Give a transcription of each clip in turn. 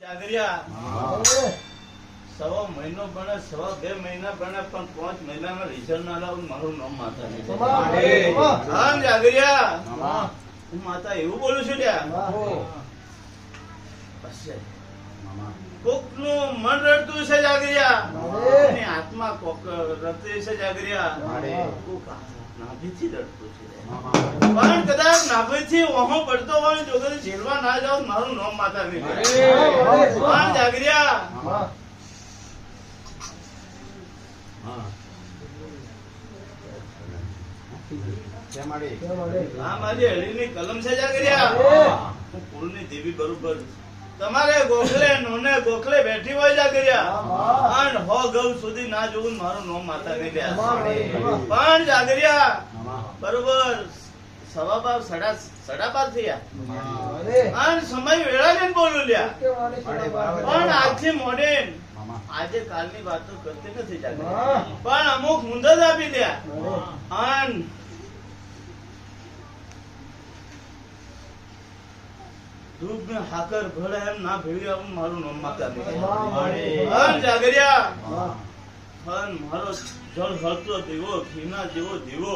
સવા મહિનો ભણે, સવા 2 મહિના ભણે, પણ 5 મહિનાના રિઝલ્ટ ના લાવું મારું નામ માતા નહીં. જાગરિયા હું માતા એવું બોલું છું કોક નું મન રડતું છે જાગરિયા, એની આત્મા કોક રડતી છે જાગરિયા, કોક નાભીથી રડતું છે. પણ કદાચ નાભીથી ઓહો પડતો હોય જો કદી જેલવા ના જાવ મારું નામ માતા નહીં. પણ જાગરિયા આ મારી હળીની કલમ છે જાગરિયા, હું કુળની દેવી બરોબર. તમારે ગોખલે નોને ગોખલે બેઠી હોય જાગરિયા, અને હો ગૌ સુધી ના જોવું મારું નામ માતા નહીં લ્યા. પણ જાગરિયા બરોબર 12:15 5:30 થયા અને સમય વેળા ને બોલું લ્યા. પણ આજથી મોડે આજે કાલની વાતો કરતી નથી જાગરિયા, પણ અમુક મુંદ જ આપી લ્યા. અને દૂધ ને હાકર ભળે એમ ના ભેળી આવું મારું નામ માતા નહીં. જાગરિયા મારો જળ હળતો દીવો, ઘીના જેવો દીવો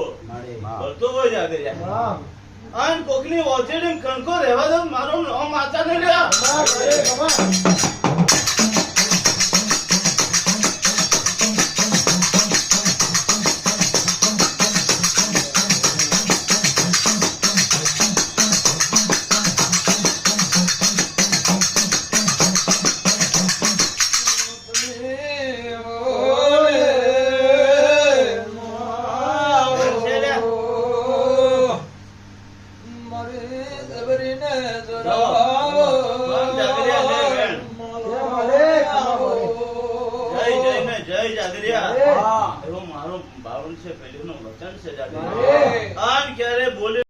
હળતો હોય જાગરિયા. અને કોકની ઓછેડી કણકો રહેવા દો મારું નામ માતા નહીં લ્યા. જય જાગરિયા, એવો મારો બાવન છે પેલીનું વચન છે જાગરિયા. ક્યારે બોલે